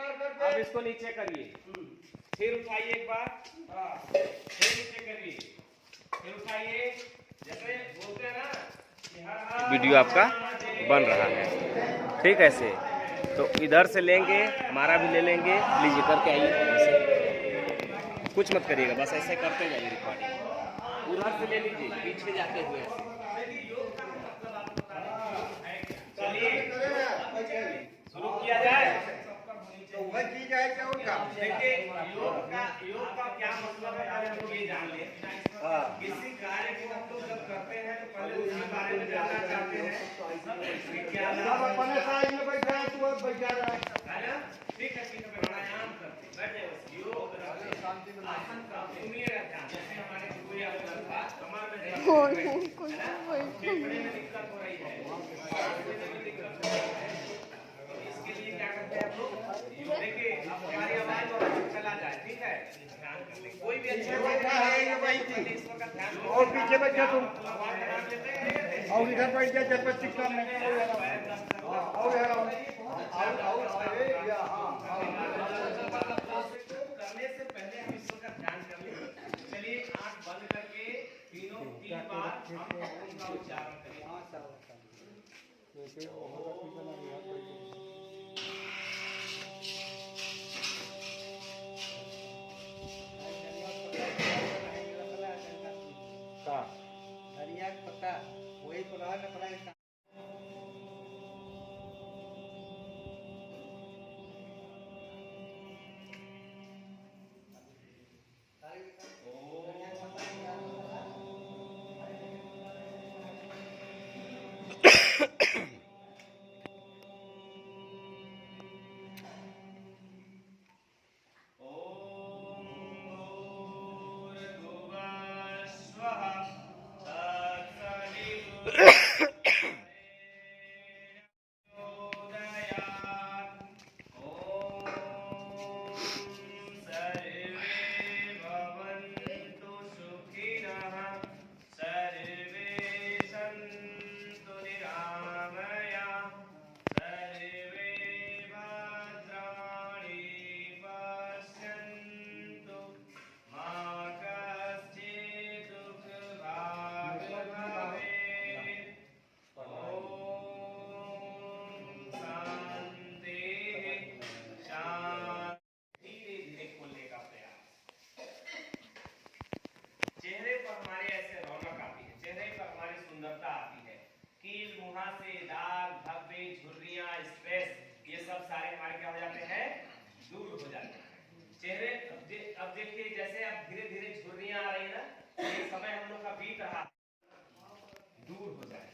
अब इसको नीचे करिए, फिर उठाइए एक बार, फिर नीचे करिए, फिर उठाइए। जैसे बोलते हैं ना, वीडियो आपका बन रहा है, ठीक है। ऐसे तो इधर से लेंगे, हमारा भी ले लेंगे। लीजिए करके आइए, कुछ मत करिएगा, बस ऐसे करते जाइए रिकॉर्डिंग। उधर से ले लीजिए, पीछे जाते हुए। चलिए शुरू किया जाए। तो वह चीज है क्या उनका? देखिए योग का क्या मतलब है, पहले हम ये जान लें। किसी कार्य को हम लोग जब करते हैं तो पहले उसी बारे में जानना चाहते हैं। अपने साइड में बैठा है, तू अब बैठा रहा है। ठीक है, ठीक है, प्राणायाम करते बैठे। योग आसन का सुनिएगा ध्यान। जैसे हमारे गुरु या कमर में फेफड़े में दिक्कत हो रही है, दिक्कत हो रही है, तो इसके लिए क्या करते हैं हम लोग? देखिए अब हमारी आवाज और चला जाए, ठीक है। ध्यान करते, कोई भी अच्छा और पीछे बैठा तुम, और इधर बैठ जा, जब तक काम नहीं करने से पहले हम ईश्वर का ध्यान कर लें। चलिए आंख बंद करके तीन बार हम ओम का उच्चारण करें। पता वही पुराना पड़ा। से दाग, धब्बे, झुर्रियां, स्ट्रेस, ये सब सारे हमारे क्या हो जाते हैं? दूर हो जाते हैं। चेहरे अब देखिए, जैसे अब धीरे धीरे झुर्रियां आ रही है ना, ये समय हम लोग का बीत रहा, दूर हो जाए,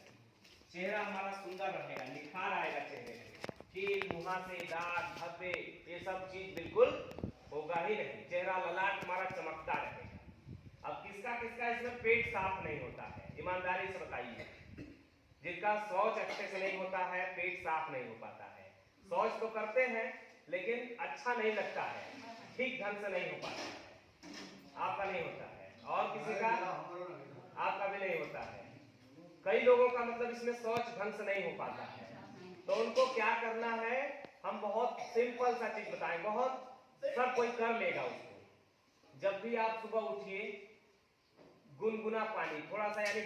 चेहरा हमारा सुंदर रहेगा, निखार आएगा चेहरे में। कील, मुहां से दाग, धब्बे, ये सब चीज बिल्कुल होगा ही नहीं। चेहरा ललाट हमारा चमकता रहेगा। अब किसका किसका इसमें पेट साफ नहीं होता है, ईमानदारी से बताइए। जिनका शौच अच्छे से नहीं होता है, पेट साफ नहीं हो पाता है। शौच तो करते हैं लेकिन अच्छा नहीं लगता है, ठीक ढंग से नहीं हो पाता है। आपका नहीं होता है, और किसी का आपका भी नहीं होता है। कई लोगों का मतलब इसमें शौच ढंग से नहीं हो पाता है, तो उनको क्या करना है, हम बहुत सिंपल सा चीज बताएं, बहुत सब कोई कर लेगा उसको। जब भी आप सुबह उठिए, गुनगुना पानी थोड़ा सा, यानी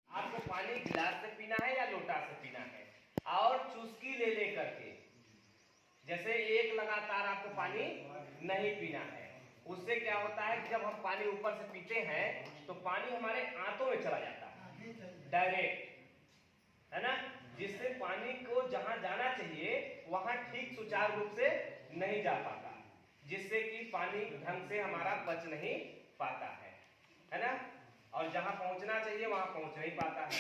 आपको पानी गिलास से पीना है या लोटा से पीना है, और चुस्की ले ले करके, जैसे एक लगातार आपको पानी नहीं पीना है। उससे क्या होता है कि जब हम पानी ऊपर से पीते हैं तो पानी हमारे आंतों में चला जाता है डायरेक्ट, है ना, जिससे पानी को जहां जाना चाहिए वहां ठीक सुचारू रूप से नहीं जा पाता, जिससे कि पानी ढंग से हमारा बच नहीं पाता है ना, और जहां पहुंचना चाहिए वहां पहुंच नहीं पाता है।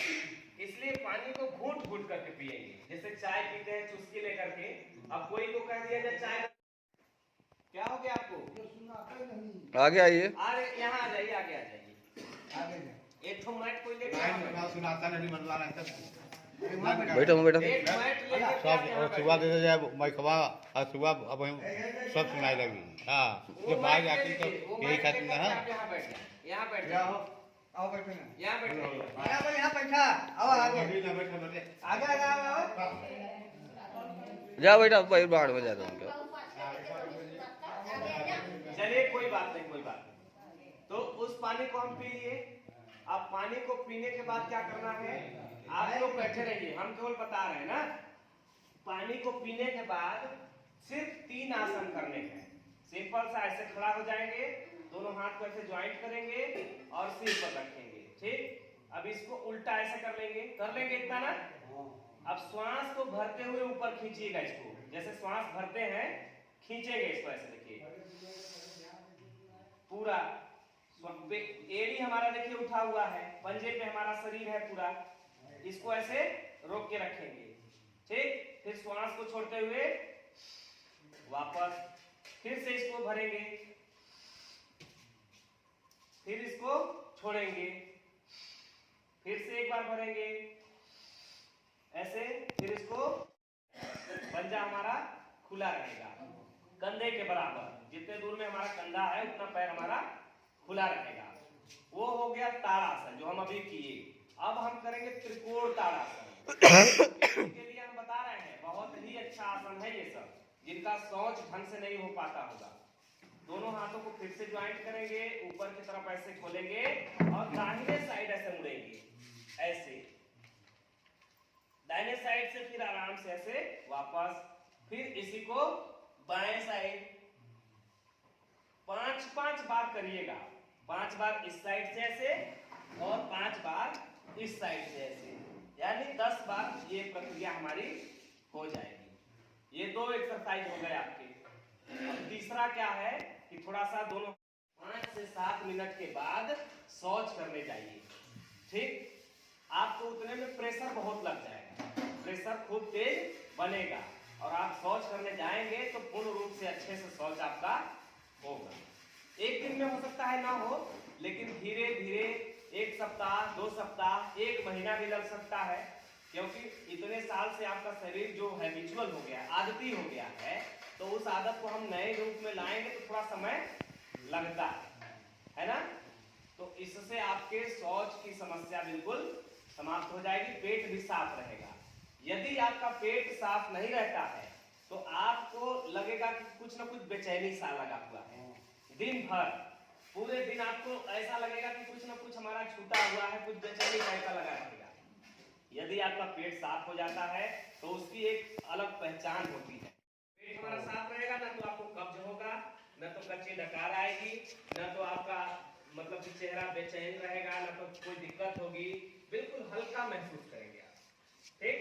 इसलिए पानी को घूट घूट करके पिएंगे, जैसे चाय पीते हैं चुस्की लेकर के। अब कोई को कह दिया जाए चाय, क्या हो गया आपको? आगे आइए, अरे यहाँ आ जाइए, आगे आ जाइए। एक तो मैट कोई लेकर सुनाता नहीं, मनवा नहीं बैठो बैठो। सब सुबह दे जाए मैखवा, और सुबह अब सब सुनाई लगी। हाँ, जब बाहर जाती तो यही खाती ना। यहाँ बैठ जाओ, आओ बैठो ना, यहाँ बैठो, यहाँ बैठा, आओ आगे आगे आओ, जाओ बेटा, बाहर में जा रहा हूँ। बात नहीं। तो उस पानी को हम पी लिए। अब पानी को पीने के बाद क्या करना है, आप लोग बैठे रहिए, हम केवल बता रहे हैं ना। पानी को पीने के बाद सिर्फ 3 आसन करने हैं। सिंपल सा ऐसे खड़ा हो जाएंगे, दोनों हाथ को ऐसे ज्वाइंट करेंगे और सिर पर रखेंगे। ठीक, अब इसको उल्टा ऐसे कर लेंगे इतना ना। अब श्वास को भरते हुए ऊपर खींचिएगा इसको, जैसे श्वास भरते हैं खींचेंगे इसको, ऐसे देखिए पूरा। एड़ी हमारा देखिए उठा हुआ है, पंजे पे हमारा शरीर है पूरा, इसको ऐसे रोक के रखेंगे। ठीक, फिर श्वास को छोड़ते हुए वापस फिर से इसको भरेंगे, फिर इसको छोड़ेंगे, फिर से एक बार भरेंगे ऐसे, फिर इसको, पंजा हमारा खुला रहेगा कंधे के बराबर, जितने दूर में हमारा कंधा है उतना पैर हमारा खुला रहेगा। वो हो गया ताड़ासन जो हम अभी किए। अब हम करेंगे त्रिकोण ताड़ासन। इसके लिए हम बता रहे हैं बहुत ही अच्छा आसन है ये सब, जिनका शौच ढंग से नहीं हो पाता होगा। दोनों हाथों को फिर से ज्वाइंट करेंगे, ऊपर की तरफ ऐसे खोलेंगे और दाहिने साइड ऐसे मुड़ेंगे, ऐसे दाहिने साइड से, फिर आराम से ऐसे वापस, फिर इसी को बाएं साइड 5-5 बार करिएगा। 5 बार इस साइड से ऐसे और 5 बार इस साइड से ऐसे, यानी 10 बार ये प्रक्रिया हमारी हो जाएगी। ये 2 एक्सरसाइज हो गए आपके। अब तीसरा क्या है कि थोड़ा सा दोनों 5 से 7 मिनट के बाद शौच करने जाइए। ठीक, आपको उतने में प्रेशर बहुत लग जाएगा, प्रेशर खूब तेज बनेगा और आप शौच करने जाएंगे तो पूर्ण रूप से अच्छे से शौच आपका होगा। एक दिन में हो सकता है ना हो, लेकिन धीरे धीरे 1 सप्ताह 2 सप्ताह 1 महीना भी लग सकता है, क्योंकि इतने साल से आपका शरीर जो हैबिचुअल हो गया, आदती हो गया है, तो उस आदत को हम नए रूप में लाएंगे तो थोड़ा समय लगता है ना। तो इससे आपके शौच की समस्या बिल्कुल समाप्त हो जाएगी, पेट भी साफ रहेगा। यदि आपका पेट साफ नहीं रहता है तो आपको लगेगा कि कुछ ना कुछ बेचैनी सा लगा हुआ है, दिन भर पूरे दिन आपको ऐसा लगेगा कि कुछ ना कुछ हमारा छूटा हुआ है, कुछ बेचैनी टाइप का लगा रहेगा। यदि आपका पेट साफ हो जाता है तो उसकी एक अलग पहचान होती है। पेट हमारा साफ रहेगा ना तो आपको कब्ज होगा, न तो कच्ची डकार आएगी, न तो आपका मतलब कि चेहरा बेचैन रहेगा, न तो कोई दिक्कत होगी, बिल्कुल हल्का महसूस करेंगे आप। ठीक,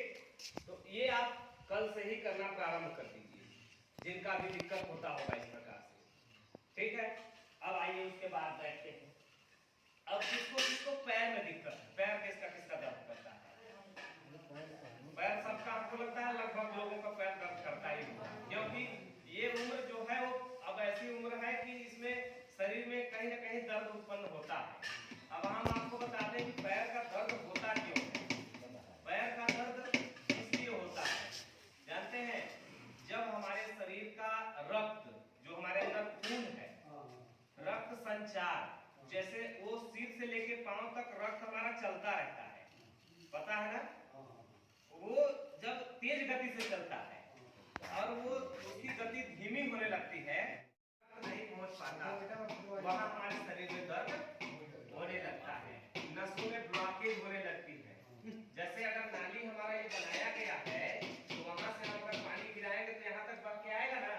तो ये आप कल से ही करना प्रारंभ कर दीजिए, जिनका भी दिक्कत होता होगा इस प्रकार से। ठीक है, अब आइए उसके बाद बैठते हैं। अब किसको पैर में दिक्कत है, पैर किसका दर्द करता है? पैर सबका आपको लगता है लगभग लोगों का पैर दर्द करता ही होगा, क्योंकि ये उम्र जो है वो अब ऐसी उम्र है कि इसमें शरीर में कहीं ना कहीं दर्द उत्पन्न होता है। अब हम आपको बता दें कि पैर का दर्द होता क्यों है। पैर का दर्द इसलिए होता है, जानते हैं, जब हमारे शरीर का रक्त जो हमारे अंदर खून है, रक्त संचार, जैसे वो सिर से लेके पांव तक रक्त हमारा चलता रहता है, पता है ना, वो जब तेज गति से चलता है और वो उसकी गति धीमी होने लगती है, नहीं पहुंच पाता, वहां हमारे शरीर में दर्द होने लगता है, नसों में ब्लॉकेज होने लगती है। जैसे अगर नाली हमारा ये बनाया गया है तो वहां से हम अगर पानी गिराएंगे तो यहाँ तक बह के आएगा ना।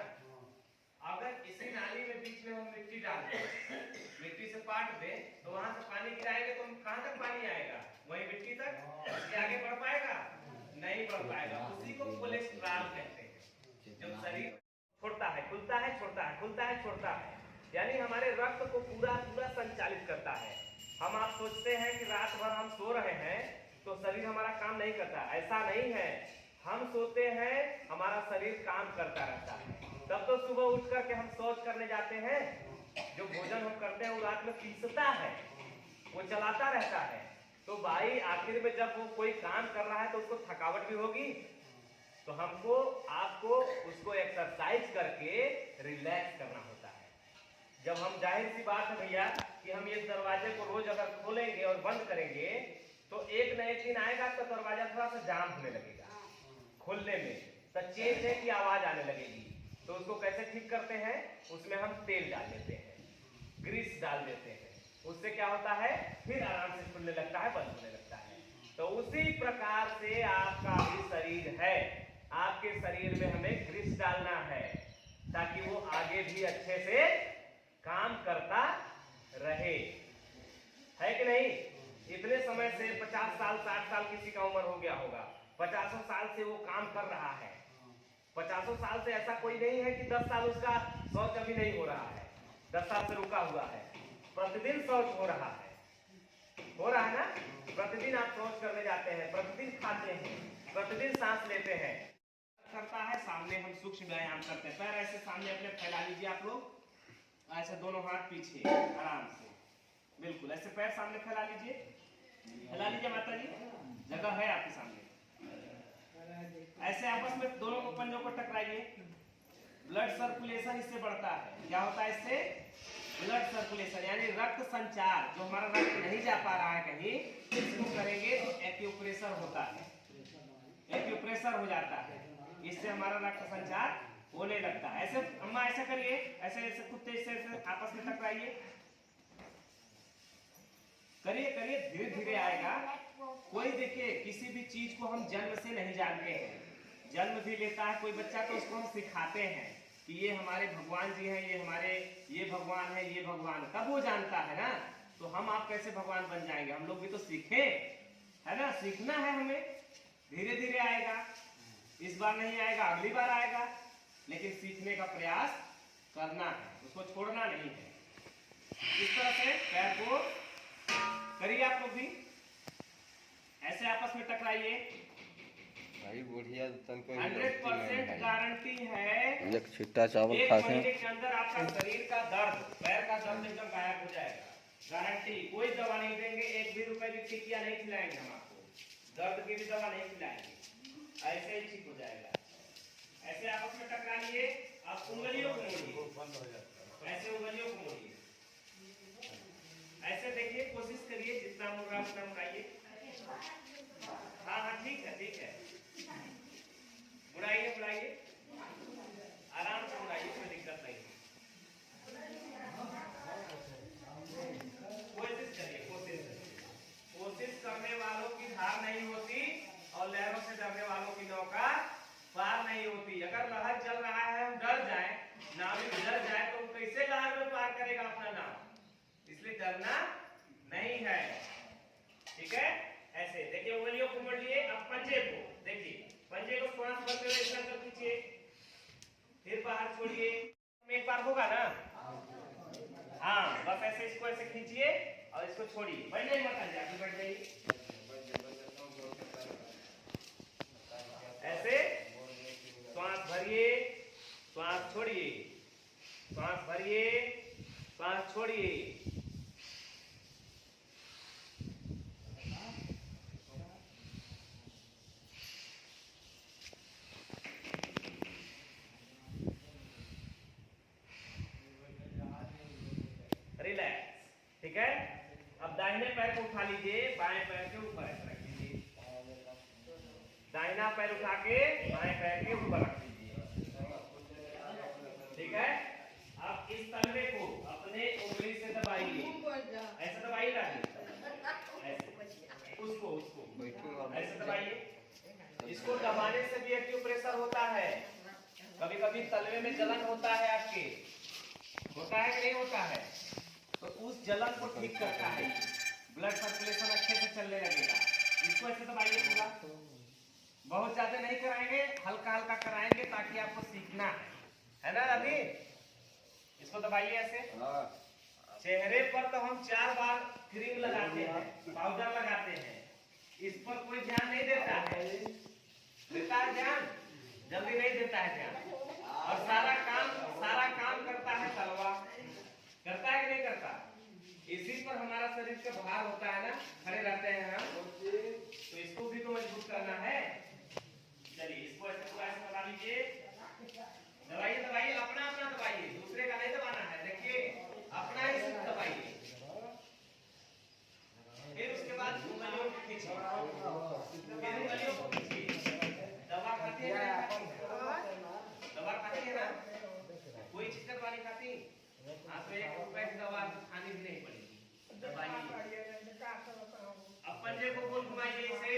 अगर इसी नाली में बीच में हम मिट्टी डाल दें, मिट्टी से पाट दें, तो वहां से पानी गिराएंगे तो कहां तक पानी आएगा, वही मिट्टी तक, इसके आगे बढ़ पाएगा नहीं बढ़ पाएगा। उसी को कोलेस्ट्रॉल कहते हैं। जब शरीर छोड़ता है, खुलता है, छोड़ता है, खुलता है, छोड़ता है, यानी हमारे रक्त को पूरा संचालित करता है। हम आप सोचते हैं कि रात भर हम सो रहे हैं तो शरीर हमारा काम नहीं करता, ऐसा नहीं है। हम सोते हैं, हमारा शरीर काम करता रहता है, तब तो सुबह उठ करके हम शौच करने जाते हैं, जो भोजन हम करते हैं वो रात में पीसता है, वो चलाता रहता है। तो भाई आखिर में जब वो कोई काम कर रहा है तो उसको थकावट भी होगी, तो हमको आपको उसको एक्सरसाइज करके रिलैक्स करना होता है। जब हम, जाहिर सी बात है भैया कि हम इस दरवाजे को रोज अगर खोलेंगे और बंद करेंगे तो एक न एक दिन आएगा तो दरवाजा थोड़ा सा जाम होने लगेगा, खोलने में तो चेंज की आवाज आने लगेगी। तो उसको कैसे ठीक करते हैं, उसमें हम तेल डाल देते हैं, ग्रीस डाल देते हैं, उससे क्या होता है फिर आराम से खुलने लगता है, बंद होने लगता है। तो उसी प्रकार से आपका भी शरीर है, आपके शरीर में हमें ग्रीस डालना है ताकि वो आगे भी अच्छे से काम करता रहे, है कि नहीं। इतने समय से 50 साल 60 साल किसी का उम्र हो गया होगा, 50 साल से वो काम कर रहा है, 50 साल से ऐसा कोई नहीं है कि 10 साल उसका शौच अभी नहीं हो रहा है, 10 साल से रुका हुआ है, प्रतिदिन शौच हो रहा है ना। प्रतिदिन आप शौच करने जाते हैं, प्रतिदिन खाते हैं, प्रतिदिन सांस लेते हैं, करता है। सामने हम सूक्ष्म व्यायाम करते हैं, पैर ऐसे सामने अपने फैला लीजिए आप लोग, ऐसे दोनों हाथ पीछे आराम से, बिल्कुल ऐसे पैर सामने फैला लीजिए, फैला लीजिए माता जी, जगह है आपके सामने। ऐसे आपस में दोनों को पंजों को टकराइए, ब्लड सर्कुलेशन इससे बढ़ता है। क्या होता है इससे? ब्लड सर्कुलेशन, यानी रक्त संचार, जो हमारा रक्त नहीं जा पा रहा है कहीं, इसको करेंगे तो एक्यूप्रेशर होता है, एक्यूप्रेशर हो जाता है, इससे हमारा रक्त संचार होने लगता है। ऐसे अम्मा ऐसा करिए, ऐसे ऐसे कुत्ते ऐसे आपस में टकराइए, करिए करिए, धीरे धीरे आएगा। कोई देखिए किसी भी चीज को हम जन्म से नहीं जानते हैं, जन्म भी लेता है कोई बच्चा तो उसको हम सिखाते हैं कि ये हमारे भगवान जी हैं, ये हमारे ये भगवान है, ये भगवान, तब वो जानता है ना। तो हम आप कैसे भगवान बन जाएंगे? हम लोग भी तो सीखे, है ना, सीखना है हमें, धीरे धीरे आएगा, इस बार नहीं आएगा अगली बार आएगा, लेकिन सीखने का प्रयास करना है, उसको छोड़ना नहीं है। इस तरह से पैर को करिए आप लोग भी, ऐसे आपस में टकराइए। भाई बढ़िया, 100% गारंटी है, एक छिट्टा चावल एक खाते महीने हैं के अंदर आपका शरीर का दर्द, पैर का दर्द एकदम गायब हो जाएगा, गारंटी। कोई दवा नहीं देंगे, 1 भी रुपए की टिकिया नहीं खिलाएंगे हम आपको, दर्द की भी दवा नहीं खिलाएंगे, ऐसे ही ठीक हो जाएगा। ऐसे आपस में टकरा लिए, आप उंगलियों को मोड़िए, ऐसे उंगलियों को मोड़िए, ऐसे देखिए, कोशिश करिए जितना मुड़ रहा उतना मुड़ाइए। हाँ हाँ ठीक है ठीक है, मुड़ाइए मुड़ाइए, आराम से मुड़ाइए, कोई दिक्कत नहीं। कोशिश करिए, कोशिश करने वालों की हार नहीं होती और लहरों से डरने वालों की नौका पार नहीं होती। अगर लहर चल रहा है हम डर जाए, नाविक डर जाए, तो कैसे लहर में पार करेगा अपना नाव? इसलिए डरना नहीं है, ठीक है। ऐसे देखिए, उंगलियों को मोड़ लिए, अब पंजे को देखिए, पंजे को श्वास भरते हुए इस तरह खींचिए, फिर बाहर छोड़िए, एक बार होगा ना, हाँ बस ऐसे इसको ऐसे खींचिए और इसको छोड़िए, बैठ जाइए माता जी, आगे बैठ जाइए, ऐसे श्वास भरिए, श्वास छोड़िए, श्वास भरिए, श्वास छोड़िए। रिलैक्स, ठीक है। अब दाहिने पैर को उठा लीजिए, बाएं पैर के ऊपर रख लीजिए, दाहिना पैर उठा के बाएं पैर के ऊपर रख लीजिए, ठीक है। अब इस तलवे को अपने उंगली से दबाइए, ऐसे दबाइए ऐसे, उसको ऐसे दबाइए। इसको दबाने से भी एक्यूप्रेशर होता है, कभी कभी तलवे में जलन होता है आपके, होता है कि नहीं होता है, तो उस जलन को ठीक करता है, ब्लड सर्कुलेशन अच्छे से चलने लगेगा। इसको ऐसे दबाइए पूरा, बहुत ज्यादा नहीं कराएंगे, हल्का हल्का कराएंगे ताकि आपको सीखना है ना अभी। इसको दबाइए ऐसे, चेहरे पर तो हम 4 बार क्रीम लगाते हैं, पाउडर लगाते हैं, इस पर कोई ध्यान नहीं देता है, देता है ध्यान? जल्दी नहीं देता है ध्यान, और सारा काम करता है तलवा, करता है कि नहीं करता? इसी पर हमारा शरीर का भार होता है ना, खड़े रहते हैं हम, तो इसको भी तो मजबूत करना है। चलिए इसको ऐसे पूरा ऐसे दबा लीजिए, दबाइए दबाइए, अपना अपना दबाइए, दूसरे का नहीं दबाना है, देखिए अपना ही सिर्फ दबाइए। फिर उसके बाद उंगलियों को खींचिए, फिर उंगलियों को खींचिए। दवा खाती है ना, दवा खाती है ना, कोई चिकन वाली खाती? हाँ तो 1 रुपए की दवा घुमाइए इसे।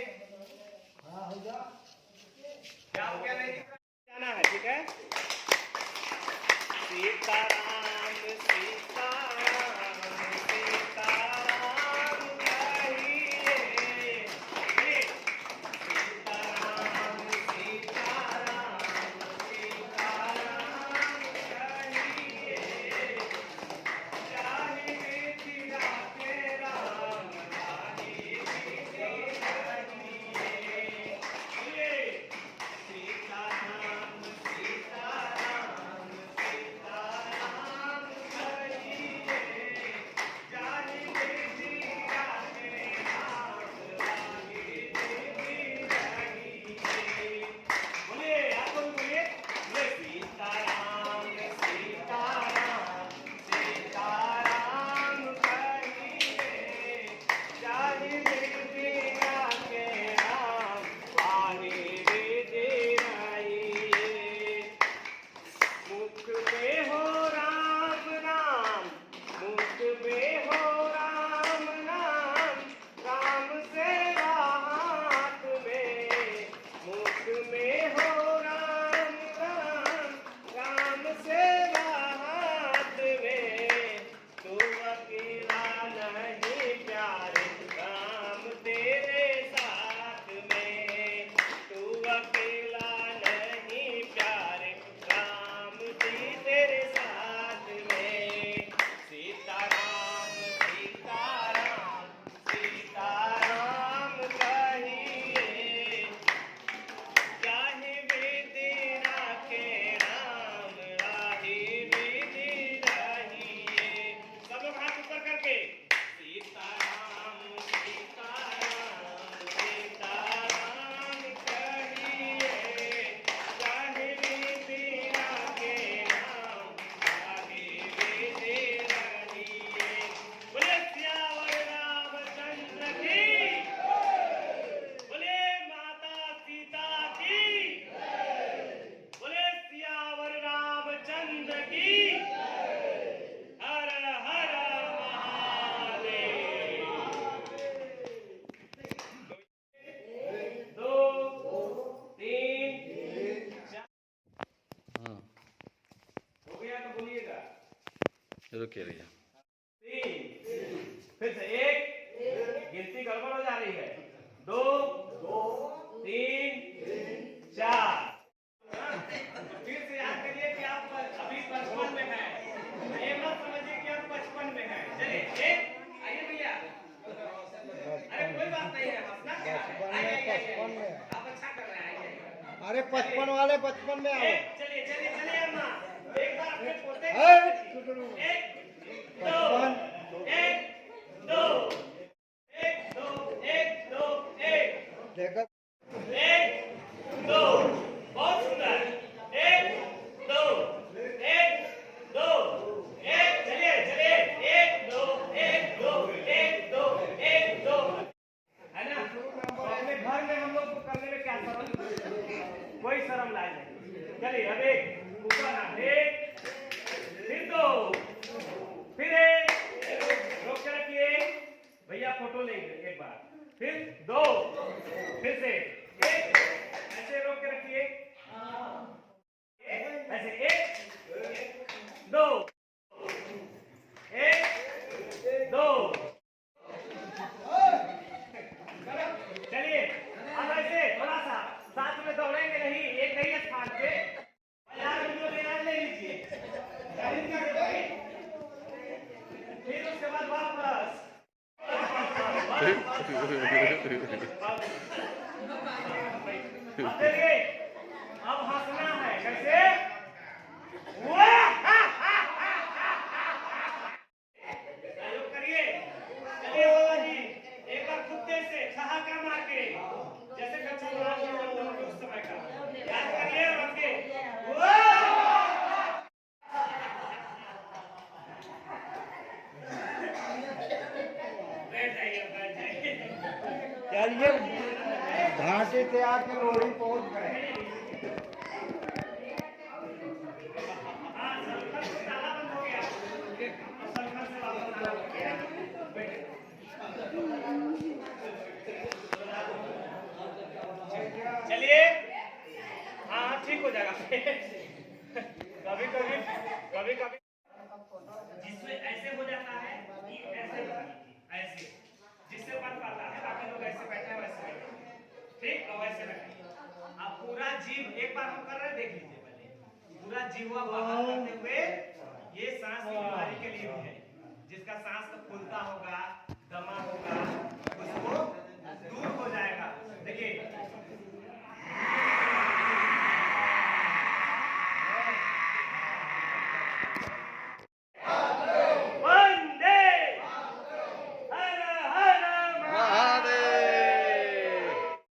क्या हो गया, नहीं दिख रहा? जाना है, ठीक है। सीताराम सीताराम सीताराम कहिए, सीताराम सीताराम सीताराम कहिए, जाहि विधि राखे राम जाहि विधि कहिए, सीताराम सीताराम सीताराम कहिए, जाहि विधि राखे राम जाहि विधि कहिए। बोलिए, आप लोग बोलिए, सीताराम सीताराम सीताराम कहिए, जाहि विधि राखे राम जाहि विधि कहिए। मुख में हो राम नाम, मुख में हो राम नाम, राम से हाथ में, मुख में हो राम नाम, राम से हाथ में, तू अकेला नहीं प्यारे राम तेरे साथ में, तू अकेला नहीं प्यारे राम जी तेरे साथ में। सीताराम सीताराम सीताराम कहिए, जाहि विधि राखे राम जाहि विधि कहिए। सब लोग हाथ ऊपर करके, सीताराम सीताराम सीताराम कहिए, जाहि विधि राखे राम जाहि विधि कहिए। बोले सियावर रामचंद्र की, बोले माता सीता की, बोले सियावर रामचंद्र की। हर हर महादेव। दो तीन चार हाँ हो गया तो बोलिएगा। रुकिए भैया। तीन, फिर से एक, गिनती गड़बड़ हो जा रही है। दो तीन चार। फिर से याद करिए कि आप अभी 55 में हैं। ये मत समझिए कि आप 55 में हैं। चलिए एक, आइए भैया। अरे कोई बात नहीं है, हंसना क्या है? आइए, आप अच्छा कर रहे हैं, आइए। अरे 55 वाले 55 में आओ। एक, चलिए चलिए चलिए अम्मा, एक बार अपने पोते को है? एक दो एक दो एक दो एक दो एक देखो एक दो, बहुत सुंदर। एक दो एक दो एक, चलिए चलिए, एक दो एक दो एक दो एक दो, है ना? अपने घर में हम लोग को करने में क्या शर्म, कोई शर्म लाए नहीं। चलिए अब एक ऊपर ना, एक फिर दो फिर एक, रोक के रखिए भैया, फोटो लेंगे एक बार, फिर दो, फिर से एक, ऐसे रोक के रखिए, ऐसे एक दो एक दो। चलिए अब ऐसे थोड़ा सा साथ में दौड़ेंगे नहीं, एक ही स्थान पे। यार वीडियो ले लीजिए, फिर उसके बाद वापस। अब देखिए, अब हंसना है, कैसे? सहयोग करिए। चलिए बाबा जी, एक बार खुद से ठहाका मार के, जैसे कच्चा महाराज जी करते होंगे उस समय का याद करिए और रखिए। बैठ जाइए, बैठ जाइए। चलिए घाटे से आके लोरी पहुंच गए। हाँ, सर्कल से ताला बंद हो गया, सर्कल से वापस ताला लग गया। कभी कभी जिसमें ऐसे हो जाता है कि ऐसे ऐसे जिससे बन पाता है, बाकी लोग ऐसे बैठे हैं वैसे बैठे हैं, ठीक, और वैसे बैठे। अब पूरा जीव एक बार हम कर रहे हैं, देख लीजिए पहले पूरा जीवा बाहर करते हुए, ये सांस की बीमारी के लिए भी है, जिसका सांस तो फूलता होगा, दमा होगा,